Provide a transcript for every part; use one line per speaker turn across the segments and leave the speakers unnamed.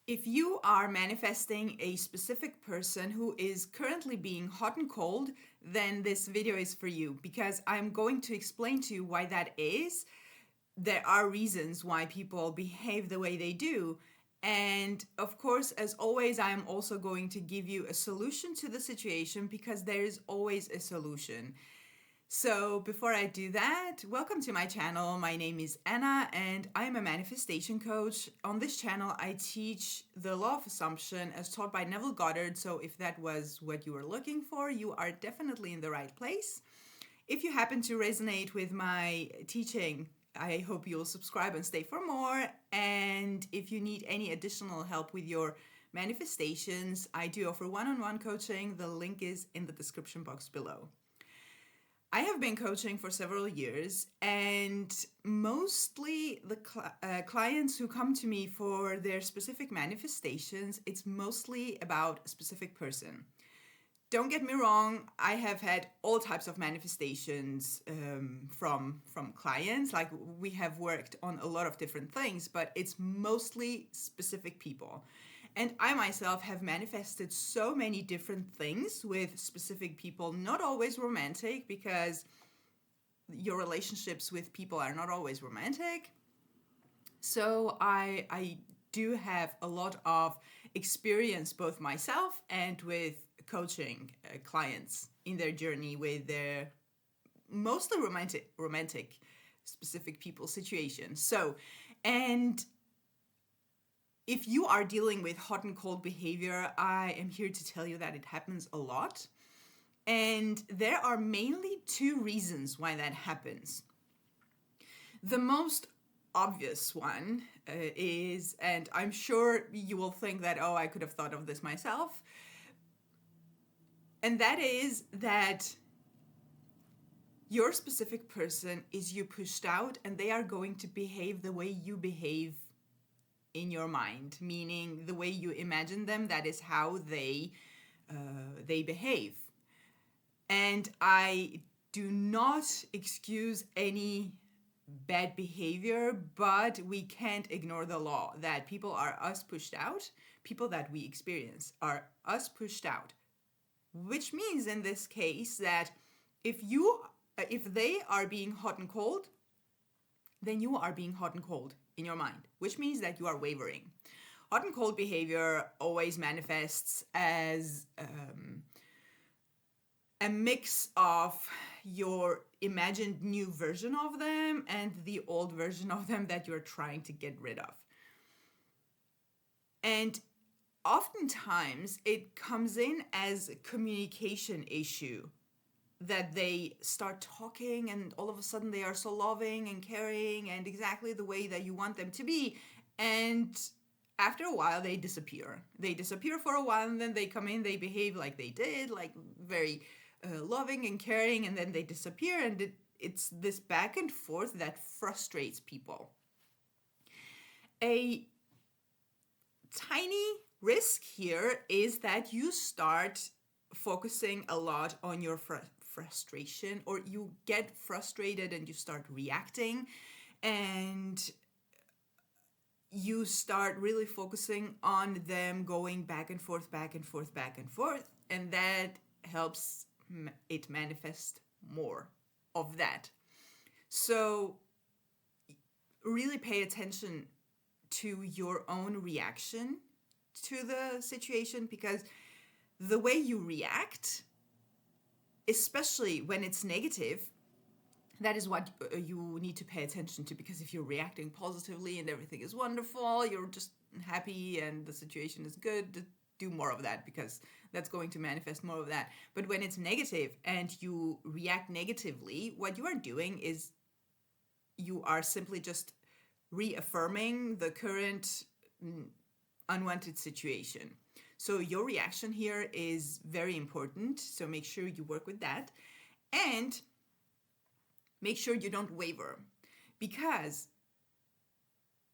If you are manifesting a specific person who is currently being hot and cold, then this video is for you because I'm going to explain to you why that is. There are reasons why people behave the way they do. And of course, as always, I'm also going to give you a solution to the situation because there is always a solution. So before I do that, welcome to my channel. My name is Anna and I'm a manifestation coach. On this channel, I teach the law of assumption as taught by Neville Goddard. So if that was what you were looking for, you are definitely in the right place. If you happen to resonate with my teaching, I hope you'll subscribe and stay for more. And if you need any additional help with your manifestations, I do offer one-on-one coaching. The link is in the description box below. I have been coaching for several years, and mostly the clients who come to me for their specific manifestations, it's mostly about a specific person. Don't get me wrong, I have had all types of manifestations from clients. Like, we have worked on a lot of different things, but it's mostly specific people. And I myself have manifested so many different things with specific people, not always romantic, because your relationships with people are not always romantic. So I do have a lot of experience, both myself and with coaching clients in their journey with their mostly romantic specific people situations. So, and if you are dealing with hot and cold behavior, I am here to tell you that it happens a lot. And there are mainly two reasons why that happens. The most obvious one is, and I'm sure you will think that, oh, I could have thought of this myself, and that is that your specific person is you pushed out and they are going to behave the way you behave in your mind, meaning the way you imagine them, that is how they behave. And I do not excuse any bad behavior, but we can't ignore the law that people are us pushed out. People that we experience are us pushed out, which means in this case that if they are being hot and cold, then you are being hot and cold in your mind, which means that you are wavering. Hot and cold behavior always manifests as a mix of your imagined new version of them and the old version of them that you're trying to get rid of. And oftentimes it comes in as a communication issue, that they start talking and all of a sudden they are so loving and caring and exactly the way that you want them to be. And after a while they disappear. They disappear for a while and then they come in, they behave like they did, like very loving and caring, and then they disappear. And it's this back and forth that frustrates people. A tiny risk here is that you start focusing a lot on your frustration, or you get frustrated and you start reacting, and you start really focusing on them going back and forth, back and forth, back and forth, and that helps it manifest more of that. So really pay attention to your own reaction to the situation, because the way you react, especially when it's negative, that is what you need to pay attention to. Because if you're reacting positively and everything is wonderful, you're just happy and the situation is good, do more of that, because that's going to manifest more of that. But when it's negative and you react negatively, what you are doing is you are simply just reaffirming the current unwanted situation. So your reaction here is very important. So make sure you work with that, and make sure you don't waver, because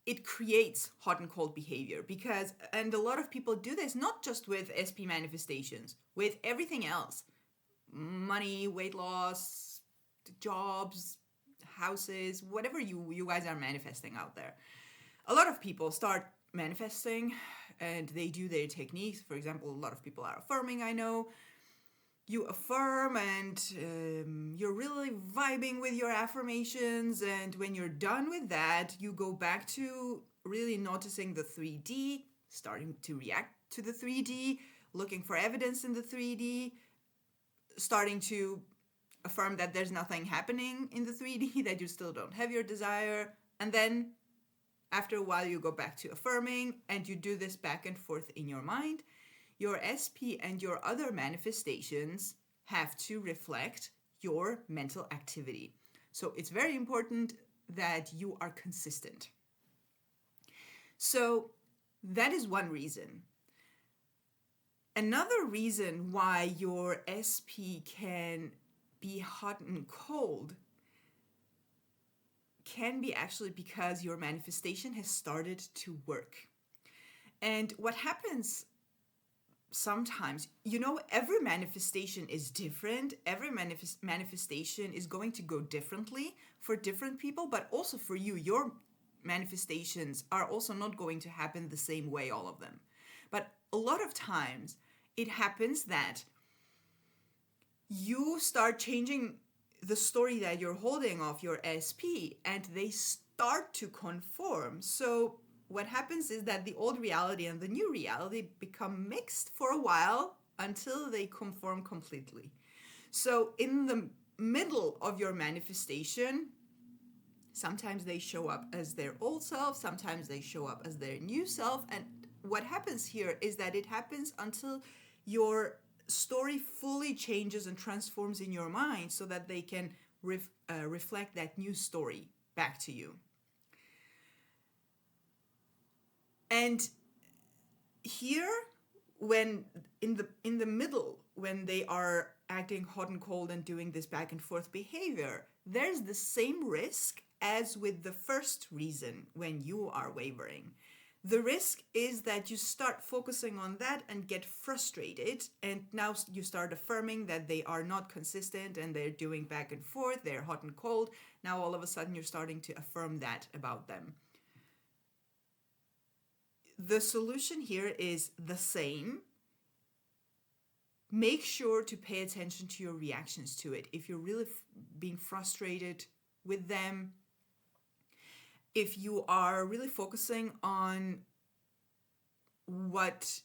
it creates hot and cold behavior. And a lot of people do this, not just with SP manifestations, with everything else: money, weight loss, jobs, houses, whatever you guys are manifesting out there. A lot of people start manifesting and they do their techniques. For example, a lot of people are affirming, I know. You affirm and you're really vibing with your affirmations. And when you're done with that, you go back to really noticing the 3D, starting to react to the 3D, looking for evidence in the 3D, starting to affirm that there's nothing happening in the 3D, that you still don't have your desire. And then after a while, you go back to affirming and you do this back and forth in your mind. Your SP and your other manifestations have to reflect your mental activity. So it's very important that you are consistent. So that is one reason. Another reason why your SP can be hot and cold can be actually because your manifestation has started to work. And what happens sometimes, every manifestation is different. Every manifestation is going to go differently for different people, but also for you. Your manifestations are also not going to happen the same way, all of them. But a lot of times it happens that you start changing the story that you're holding of your SP and they start to conform. So what happens is that the old reality and the new reality become mixed for a while until they conform completely. So in the middle of your manifestation, sometimes they show up as their old self, sometimes they show up as their new self. And what happens here is that it happens until your story fully changes and transforms in your mind so that they can reflect that new story back to you. And here, when in the middle, when they are acting hot and cold and doing this back and forth behavior, there's the same risk as with the first reason when you are wavering. The risk is that you start focusing on that and get frustrated, and now you start affirming that they are not consistent and they're doing back and forth, they're hot and cold. Now all of a sudden you're starting to affirm that about them. The solution here is the same. Make sure to pay attention to your reactions to it. If you're really being frustrated with them, if you are really focusing on what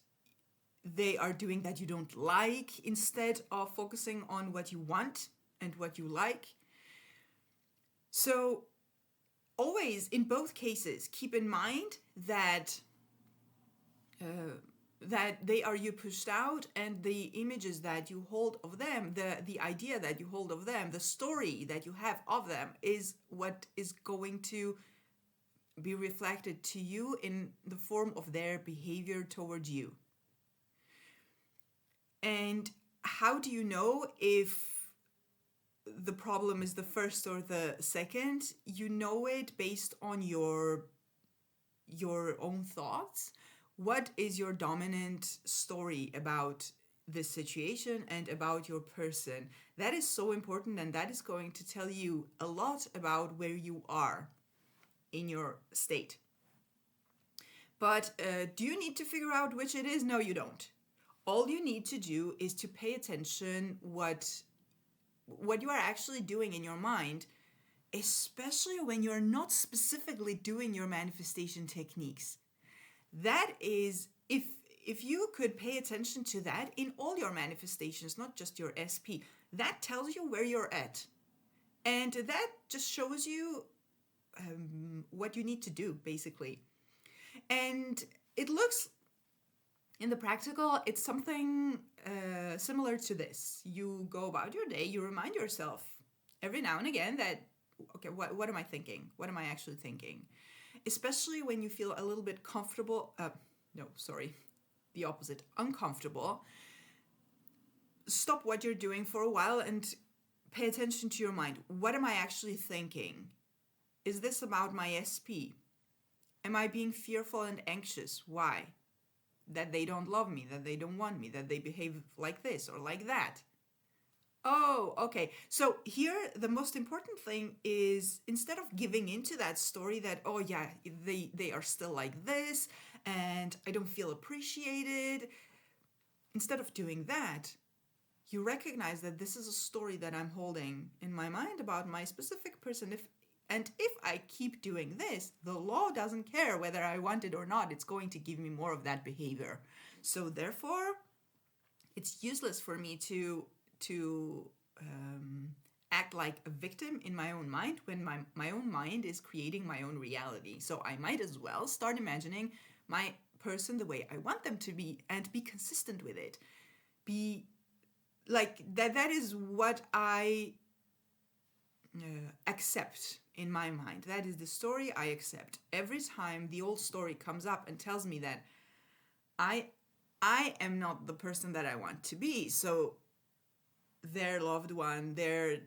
they are doing that you don't like, instead of focusing on what you want and what you like. So always, in both cases, keep in mind that they are you pushed out, and the images that you hold of them, the idea that you hold of them, the story that you have of them is what is going to be reflected to you in the form of their behavior towards you. And how do you know if the problem is the first or the second? You know it based on your own thoughts. What is your dominant story about this situation and about your person? That is so important, and that is going to tell you a lot about where you are in your state. But do you need to figure out which it is? No, you don't. All you need to do is to pay attention what you are actually doing in your mind, especially when you're not specifically doing your manifestation techniques. That is, if you could pay attention to that in all your manifestations, not just your SP, that tells you where you're at. And that just shows you what you need to do, basically. And it looks, in the practical, it's something similar to this. You go about your day, you remind yourself every now and again that, okay, what am I thinking? What am I actually thinking? Especially when you feel a little bit the opposite, uncomfortable. Stop what you're doing for a while and pay attention to your mind. What am I actually thinking? Is this about my SP? Am I being fearful and anxious? Why? That they don't love me, that they don't want me, that they behave like this or like that. Oh, okay. So here, the most important thing is, instead of giving into that story that, oh yeah, they are still like this, and I don't feel appreciated. Instead of doing that, you recognize that this is a story that I'm holding in my mind about my specific person. If I keep doing this, the law doesn't care whether I want it or not. It's going to give me more of that behavior. So therefore, it's useless for me to act like a victim in my own mind when my own mind is creating my own reality. So I might as well start imagining my person the way I want them to be and be consistent with it. Be like that is what I accept in my mind. That is the story I accept. Every time the old story comes up and tells me that I am not the person that I want to be. So their loved one, their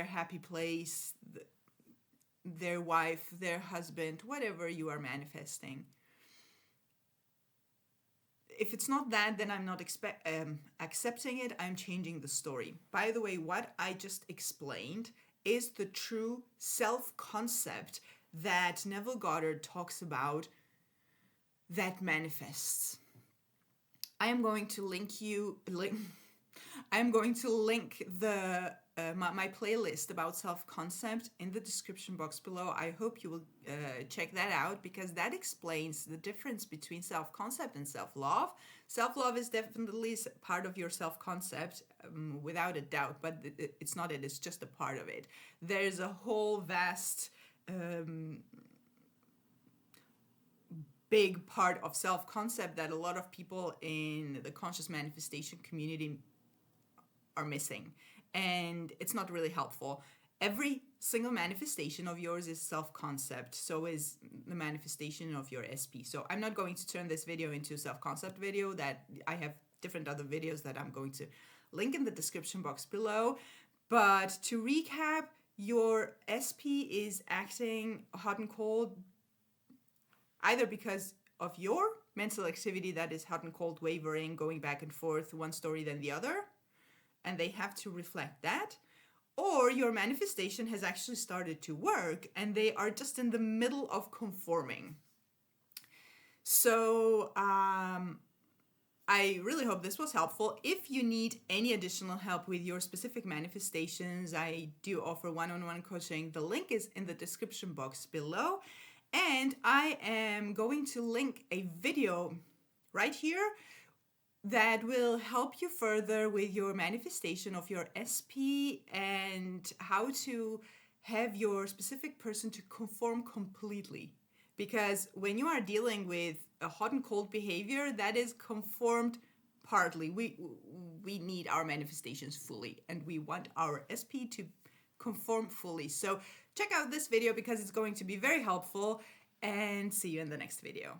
happy place, their wife, their husband, whatever you are manifesting. If it's not that, then I'm not accepting it. I'm changing the story. By the way, what I just explained is the true self-concept that Neville Goddard talks about that manifests. I am going to link my playlist about self-concept in the description box below. I hope you will check that out, because that explains the difference between self-concept and self-love. Self-love is definitely part of your self-concept, without a doubt, but it's not it, it's just a part of it. There's a whole vast big part of self-concept that a lot of people in the conscious manifestation community are missing, and it's not really helpful. Every single manifestation of yours is self-concept, so is the manifestation of your SP. So I'm not going to turn this video into a self-concept video. That I have different other videos that I'm going to link in the description box below. But to recap, your SP is acting hot and cold either because of your mental activity that is hot and cold, wavering, going back and forth, one story then the other, and they have to reflect that, or your manifestation has actually started to work and they are just in the middle of conforming. So I really hope this was helpful. If you need any additional help with your specific manifestations, I do offer one-on-one coaching. The link is in the description box below. And I am going to link a video right here that will help you further with your manifestation of your SP and how to have your specific person to conform completely. Because when you are dealing with a hot and cold behavior, that is conformed partly. We need our manifestations fully, and we want our SP to conform fully. So check out this video because it's going to be very helpful, and see you in the next video.